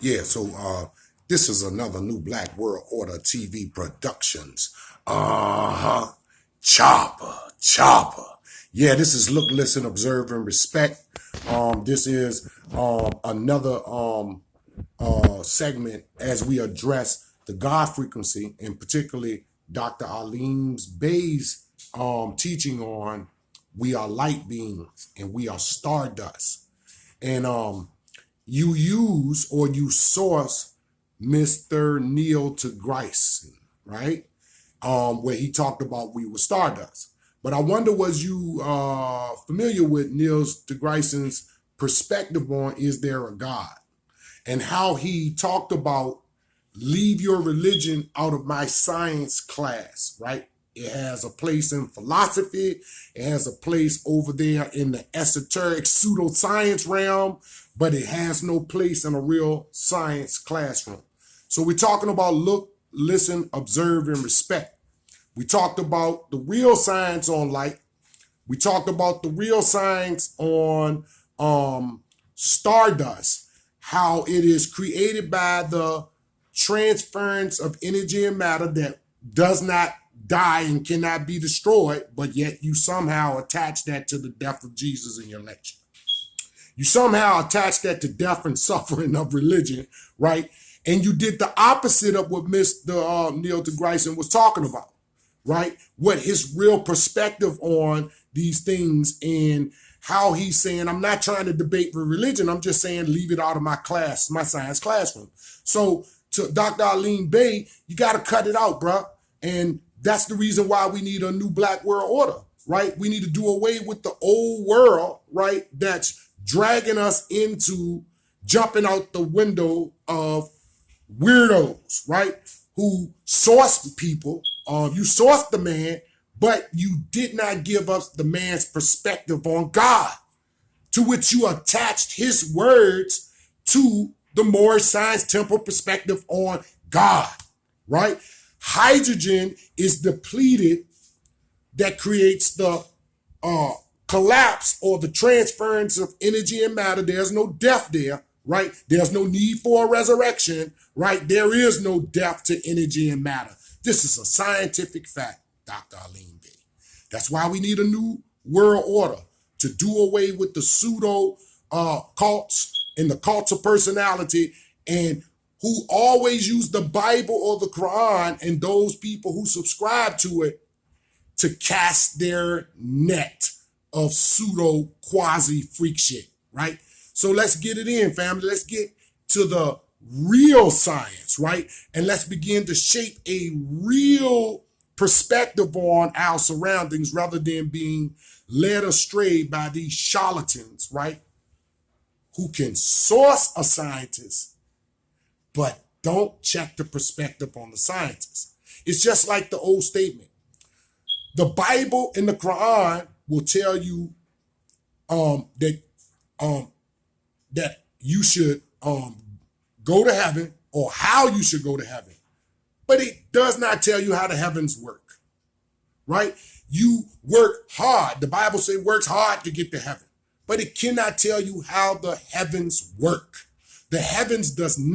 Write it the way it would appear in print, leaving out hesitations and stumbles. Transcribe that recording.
Yeah, so this is another new Black World Order TV Productions. Chopper. Yeah, this is Look, Listen, Observe, and Respect. This is another segment as we address the God frequency, and particularly Dr. Alim-bey's teaching on we are light beings and we are stardust. And you use or you source Mr. Neil deGrasse, right? Where he talked about we were stardust. But I wonder, was you familiar with Neil deGrasse's perspective on is there a God? And how he talked about leave your religion out of my science class, right? It has a place in philosophy. It has a place over there in the esoteric pseudoscience realm, but it has no place in a real science classroom. So we're talking about look, listen, observe, and respect. We talked about the real science on light. We talked about the real science on stardust, how it is created by the transference of energy and matter that does not die and cannot be destroyed, but yet you somehow attach that to the death of Jesus in your lecture. You somehow attach that to death and suffering of religion, right? And you did the opposite of what Mr. Neil deGrasse was talking about, right? What his real perspective on these things and how he's saying, I'm not trying to debate for religion. I'm just saying, leave it out of my class, my science classroom. So to Dr. Alim-bey, you got to cut it out, bruh. And that's the reason why we need a new Black World Order, right? We need to do away with the old world, right? That's dragging us into jumping out the window of weirdos, right? Who sourced people. You sourced the man, but you did not give us the man's perspective on God, to which you attached his words to the more science temple perspective on God, right? Hydrogen is depleted, that creates the collapse or the transference of energy and matter. There's no death there, right? There's no need for a resurrection, right? There is no death to energy and matter. This is a scientific fact, Dr. Alim-bey. That's why we need a new world order, to do away with the pseudo cults and the cults of personality, and who always use the Bible or the Quran and those people who subscribe to it to cast their net of pseudo quasi freak shit, right? So let's get it in, family. Let's get to the real science, right? And let's begin to shape a real perspective on our surroundings rather than being led astray by these charlatans, right? Who can source a scientist, but don't check the perspective on the scientist. It's just like the old statement. The Bible and the Quran will tell you that you should go to heaven, or how you should go to heaven. But it does not tell you how the heavens work, right? You work hard. The Bible says works hard to get to heaven, but it cannot tell you how the heavens work. The heavens does not